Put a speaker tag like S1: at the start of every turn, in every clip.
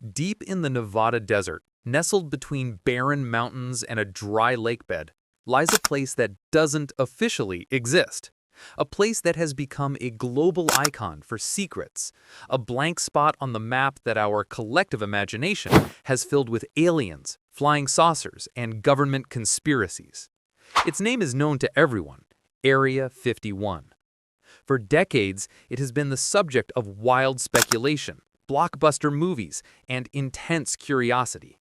S1: Deep in the Nevada desert, nestled between barren mountains and a dry lake bed, lies a place that doesn't officially exist. A place that has become a global icon for secrets, a blank spot on the map that our collective imagination has filled with aliens, flying saucers, and government conspiracies. Its name is known to everyone, Area 51. For decades, it has been the subject of wild speculation, blockbuster movies, and intense curiosity.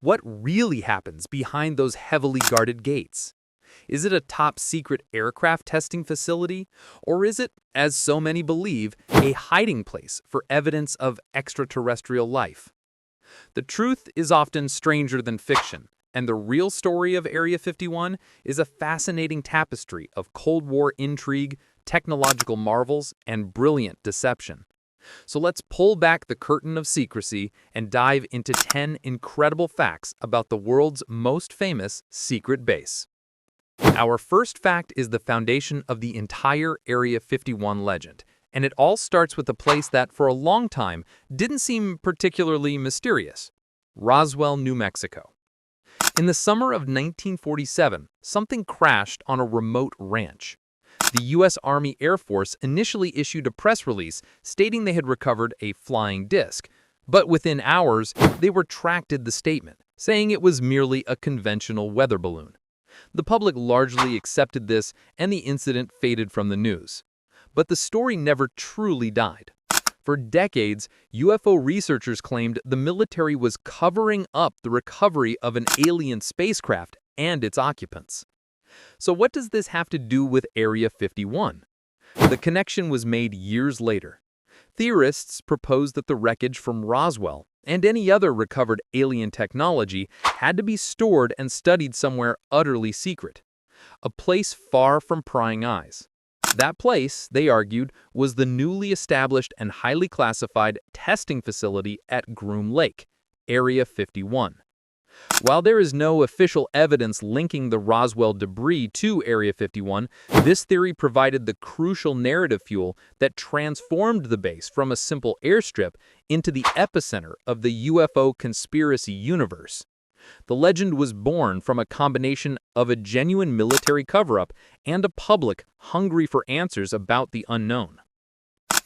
S1: What really happens behind those heavily guarded gates? Is it a top-secret aircraft testing facility, or is it, as so many believe, a hiding place for evidence of extraterrestrial life? The truth is often stranger than fiction, and the real story of Area 51 is a fascinating tapestry of Cold War intrigue, technological marvels, and brilliant deception. So let's pull back the curtain of secrecy and dive into 10 incredible facts about the world's most famous secret base. Our first fact is the foundation of the entire Area 51 legend, and it all starts with a place that, for a long time, didn't seem particularly mysterious: Roswell, New Mexico. In the summer of 1947, something crashed on a remote ranch. The U.S. Army Air Force initially issued a press release stating they had recovered a flying disc, but within hours, they retracted the statement, saying it was merely a conventional weather balloon. The public largely accepted this, and the incident faded from the news. But the story never truly died. For decades, UFO researchers claimed the military was covering up the recovery of an alien spacecraft and its occupants. So what does this have to do with Area 51? The connection was made years later. Theorists proposed that the wreckage from Roswell and any other recovered alien technology had to be stored and studied somewhere utterly secret, a place far from prying eyes. That place, they argued, was the newly established and highly classified testing facility at Groom Lake, Area 51. While there is no official evidence linking the Roswell debris to Area 51, this theory provided the crucial narrative fuel that transformed the base from a simple airstrip into the epicenter of the UFO conspiracy universe. The legend was born from a combination of a genuine military cover-up and a public hungry for answers about the unknown.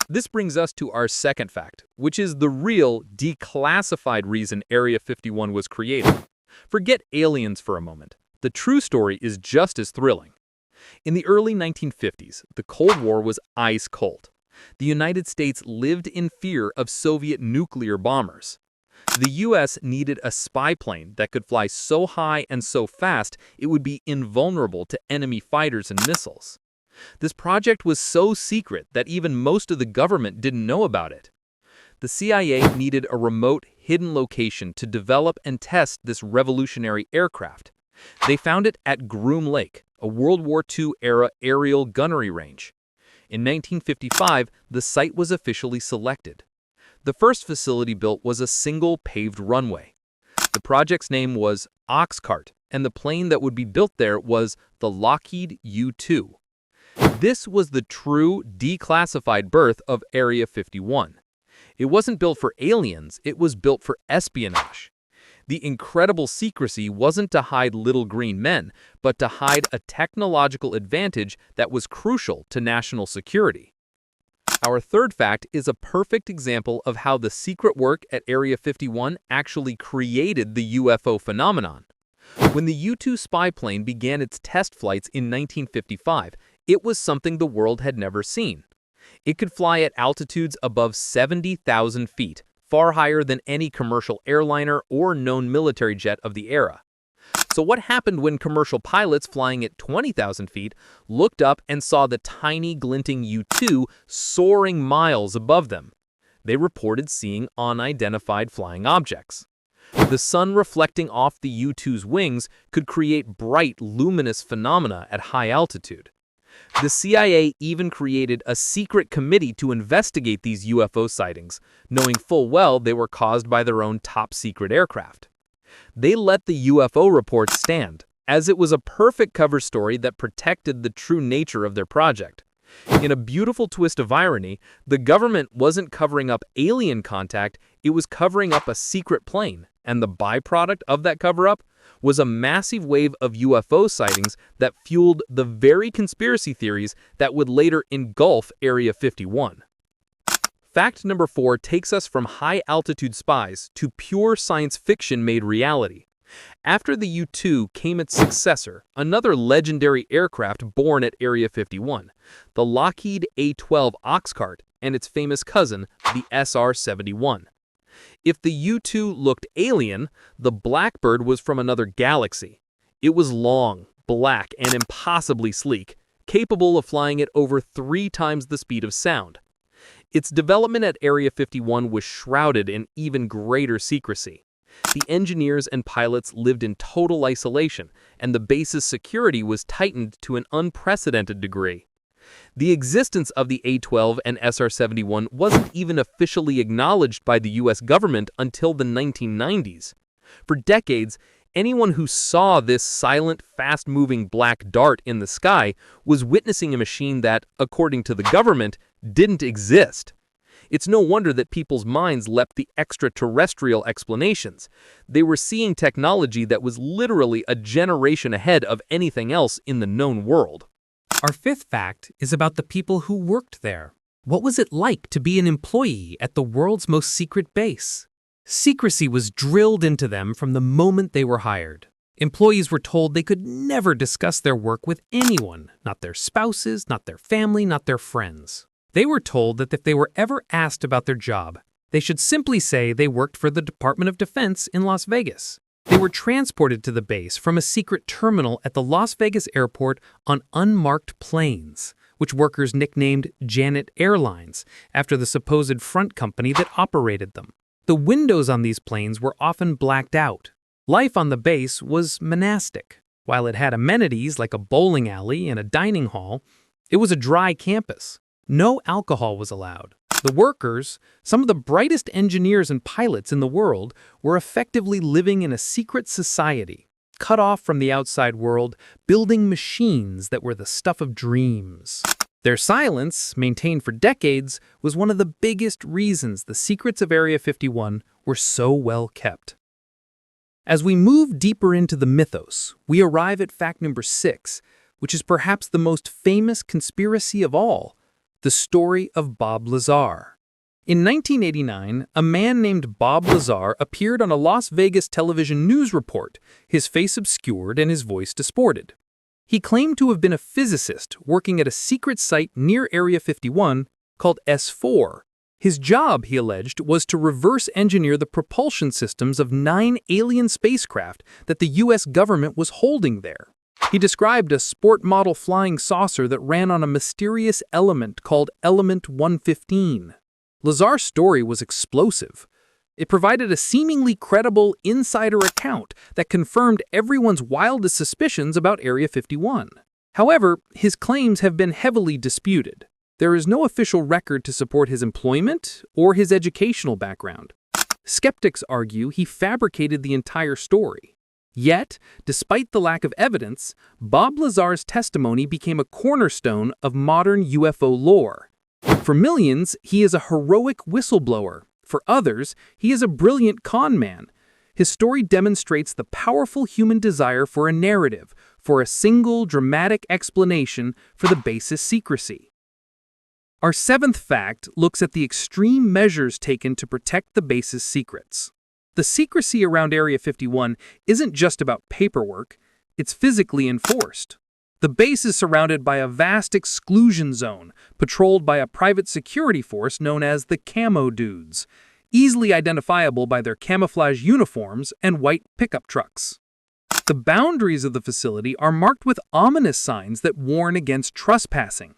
S1: This brings us to our second fact, which is the real, declassified reason Area 51 was created. Forget aliens for a moment. The true story is just as thrilling. In the early 1950s, the Cold War was ice cold. The United States lived in fear of Soviet nuclear bombers. The U.S. needed a spy plane that could fly so high and so fast it would be invulnerable to enemy fighters and missiles. This project was so secret that even most of the government didn't know about it. The CIA needed a remote, hidden location to develop and test this revolutionary aircraft. They found it at Groom Lake, a World War II-era aerial gunnery range. In 1955, the site was officially selected. The first facility built was a single paved runway. The project's name was Oxcart, and the plane that would be built there was the Lockheed U-2. This was the true, declassified birth of Area 51. It wasn't built for aliens, it was built for espionage. The incredible secrecy wasn't to hide little green men, but to hide a technological advantage that was crucial to national security. Our third fact is a perfect example of how the secret work at Area 51 actually created the UFO phenomenon. When the U-2 spy plane began its test flights in 1955, it was something the world had never seen. It could fly at altitudes above 70,000 feet, far higher than any commercial airliner or known military jet of the era. So what happened when commercial pilots flying at 20,000 feet looked up and saw the tiny glinting U-2 soaring miles above them? They reported seeing unidentified flying objects. The sun reflecting off the U-2's wings could create bright, luminous phenomena at high altitude. The CIA even created a secret committee to investigate these UFO sightings, knowing full well they were caused by their own top-secret aircraft. They let the UFO report stand, as it was a perfect cover story that protected the true nature of their project. In a beautiful twist of irony, the government wasn't covering up alien contact, it was covering up a secret plane, and the byproduct of that cover-up was a massive wave of UFO sightings that fueled the very conspiracy theories that would later engulf Area 51. Fact number 4 takes us from high-altitude spies to pure science fiction made reality. After the U-2 came its successor, another legendary aircraft born at Area 51, the Lockheed A-12 Oxcart and its famous cousin, the SR-71. If the U-2 looked alien, the Blackbird was from another galaxy. It was long, black, and impossibly sleek, capable of flying at over 3 times the speed of sound. Its development at Area 51 was shrouded in even greater secrecy. The engineers and pilots lived in total isolation, and the base's security was tightened to an unprecedented degree. The existence of the A-12 and SR-71 wasn't even officially acknowledged by the U.S. government until the 1990s. For decades, anyone who saw this silent, fast-moving black dart in the sky was witnessing a machine that, according to the government, didn't exist. It's no wonder that people's minds leapt the extraterrestrial explanations. They were seeing technology that was literally a generation ahead of anything else in the known world.
S2: Our 5th fact is about the people who worked there. What was it like to be an employee at the world's most secret base? Secrecy was drilled into them from the moment they were hired. Employees were told they could never discuss their work with anyone, not their spouses, not their family, not their friends. They were told that if they were ever asked about their job, they should simply say they worked for the Department of Defense in Las Vegas. They were transported to the base from a secret terminal at the Las Vegas airport on unmarked planes, which workers nicknamed Janet Airlines after the supposed front company that operated them. The windows on these planes were often blacked out. Life on the base was monastic. While it had amenities like a bowling alley and a dining hall, it was a dry campus. No alcohol was allowed. The workers, some of the brightest engineers and pilots in the world, were effectively living in a secret society, cut off from the outside world, building machines that were the stuff of dreams. Their silence, maintained for decades, was one of the biggest reasons the secrets of Area 51 were so well kept. As we move deeper into the mythos, we arrive at fact number 6, which is perhaps the most famous conspiracy of all: the story of Bob Lazar. In 1989, a man named Bob Lazar appeared on a Las Vegas television news report, his face obscured and his voice distorted. He claimed to have been a physicist working at a secret site near Area 51 called S4. His job, he alleged, was to reverse engineer the propulsion systems of 9 alien spacecraft that the U.S. government was holding there. He described a sport model flying saucer that ran on a mysterious element called Element 115. Lazar's story was explosive. It provided a seemingly credible insider account that confirmed everyone's wildest suspicions about Area 51. However, his claims have been heavily disputed. There is no official record to support his employment or his educational background. Skeptics argue he fabricated the entire story. Yet, despite the lack of evidence, Bob Lazar's testimony became a cornerstone of modern UFO lore. For millions, he is a heroic whistleblower. For others, he is a brilliant con man. His story demonstrates the powerful human desire for a narrative, for a single dramatic explanation for the base's secrecy. Our 7th fact looks at the extreme measures taken to protect the base's secrets. The secrecy around Area 51 isn't just about paperwork, it's physically enforced. The base is surrounded by a vast exclusion zone, patrolled by a private security force known as the Camo Dudes, easily identifiable by their camouflage uniforms and white pickup trucks. The boundaries of the facility are marked with ominous signs that warn against trespassing.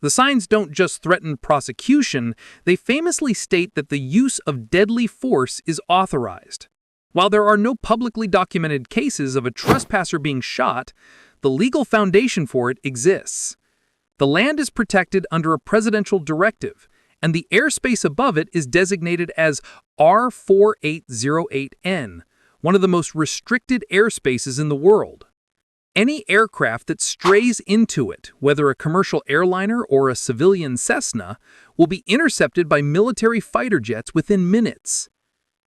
S2: The signs don't just threaten prosecution, they famously state that the use of deadly force is authorized. While there are no publicly documented cases of a trespasser being shot, the legal foundation for it exists. The land is protected under a presidential directive, and the airspace above it is designated as R4808N, one of the most restricted airspaces in the world. Any aircraft that strays into it, whether a commercial airliner or a civilian Cessna, will be intercepted by military fighter jets within minutes.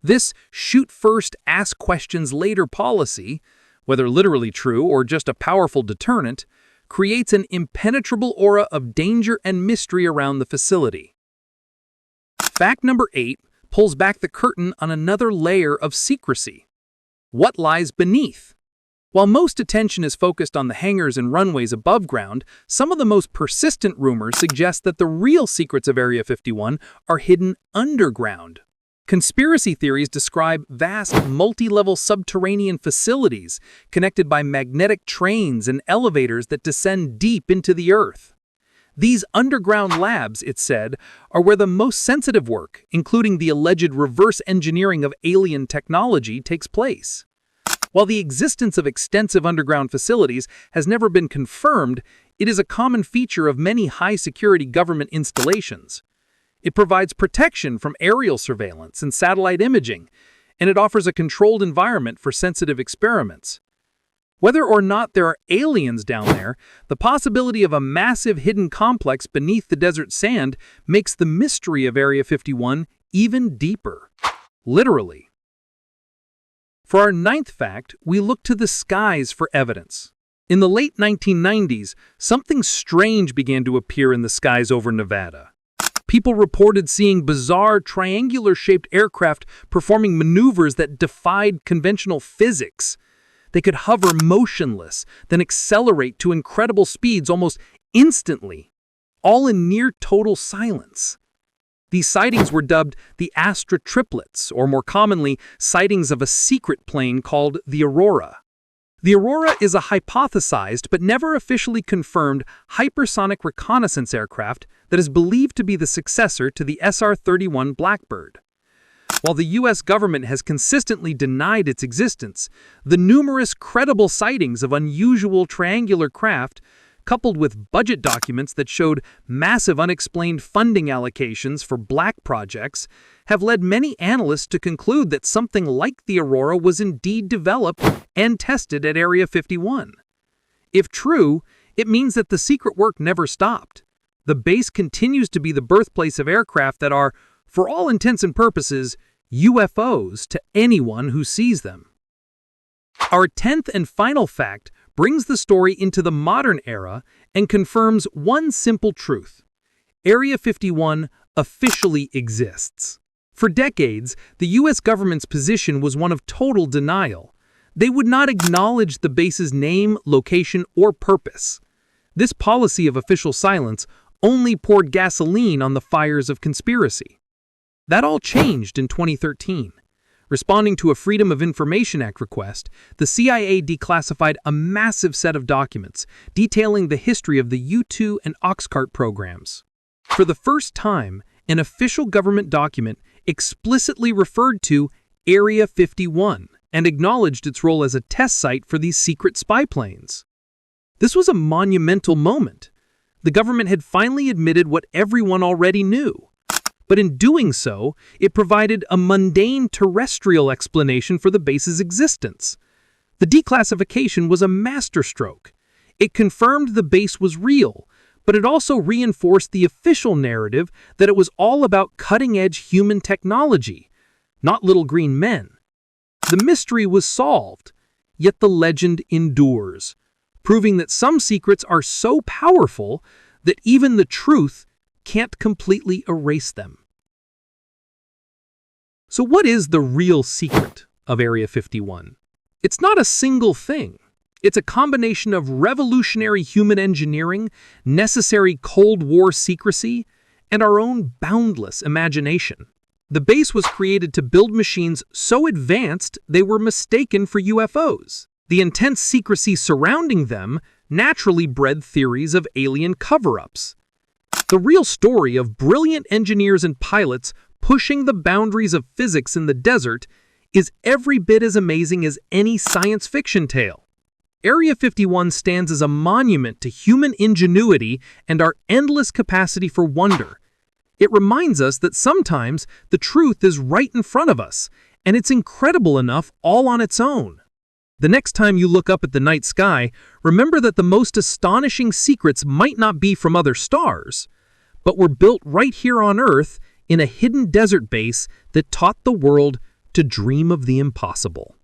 S2: This shoot first, ask questions later policy, whether literally true or just a powerful deterrent, creates an impenetrable aura of danger and mystery around the facility. Fact number 8 pulls back the curtain on another layer of secrecy. What lies beneath? While most attention is focused on the hangars and runways above ground, some of the most persistent rumors suggest that the real secrets of Area 51 are hidden underground. Conspiracy theories describe vast, multi-level subterranean facilities connected by magnetic trains and elevators that descend deep into the earth. These underground labs, it's said, are where the most sensitive work, including the alleged reverse engineering of alien technology, takes place. While the existence of extensive underground facilities has never been confirmed, it is a common feature of many high-security government installations. It provides protection from aerial surveillance and satellite imaging, and it offers a controlled environment for sensitive experiments. Whether or not there are aliens down there, the possibility of a massive hidden complex beneath the desert sand makes the mystery of Area 51 even deeper. Literally. For our 9th fact, we look to the skies for evidence. In the late 1990s, something strange began to appear in the skies over Nevada. People reported seeing bizarre, triangular-shaped aircraft performing maneuvers that defied conventional physics. They could hover motionless, then accelerate to incredible speeds almost instantly, all in near total silence. These sightings were dubbed the Astra Triplets, or more commonly, sightings of a secret plane called the Aurora. The Aurora is a hypothesized but never officially confirmed hypersonic reconnaissance aircraft that is believed to be the successor to the SR-31 Blackbird. While the U.S. government has consistently denied its existence, the numerous credible sightings of unusual triangular craft, coupled with budget documents that showed massive unexplained funding allocations for black projects, have led many analysts to conclude that something like the Aurora was indeed developed and tested at Area 51. If true, it means that the secret work never stopped. The base continues to be the birthplace of aircraft that are, for all intents and purposes, UFOs to anyone who sees them. Our 10th and final fact brings the story into the modern era and confirms one simple truth. Area 51 officially exists. For decades, the U.S. government's position was one of total denial. They would not acknowledge the base's name, location, or purpose. This policy of official silence only poured gasoline on the fires of conspiracy. That all changed in 2013. Responding to a Freedom of Information Act request, the CIA declassified a massive set of documents detailing the history of the U-2 and Oxcart programs. For the first time, an official government document explicitly referred to Area 51 and acknowledged its role as a test site for these secret spy planes. This was a monumental moment. The government had finally admitted what everyone already knew. But in doing so, it provided a mundane terrestrial explanation for the base's existence. The declassification was a masterstroke. It confirmed the base was real, but it also reinforced the official narrative that it was all about cutting-edge human technology, not little green men. The mystery was solved, yet the legend endures, proving that some secrets are so powerful that even the truth can't completely erase them. So what is the real secret of Area 51? It's not a single thing. It's a combination of revolutionary human engineering, necessary Cold War secrecy, and our own boundless imagination. The base was created to build machines so advanced they were mistaken for UFOs. The intense secrecy surrounding them naturally bred theories of alien cover-ups. The real story of brilliant engineers and pilots pushing the boundaries of physics in the desert is every bit as amazing as any science fiction tale. Area 51 stands as a monument to human ingenuity and our endless capacity for wonder. It reminds us that sometimes the truth is right in front of us, and it's incredible enough all on its own. The next time you look up at the night sky, remember that the most astonishing secrets might not be from other stars, but were built right here on Earth in a hidden desert base that taught the world to to dream of the impossible.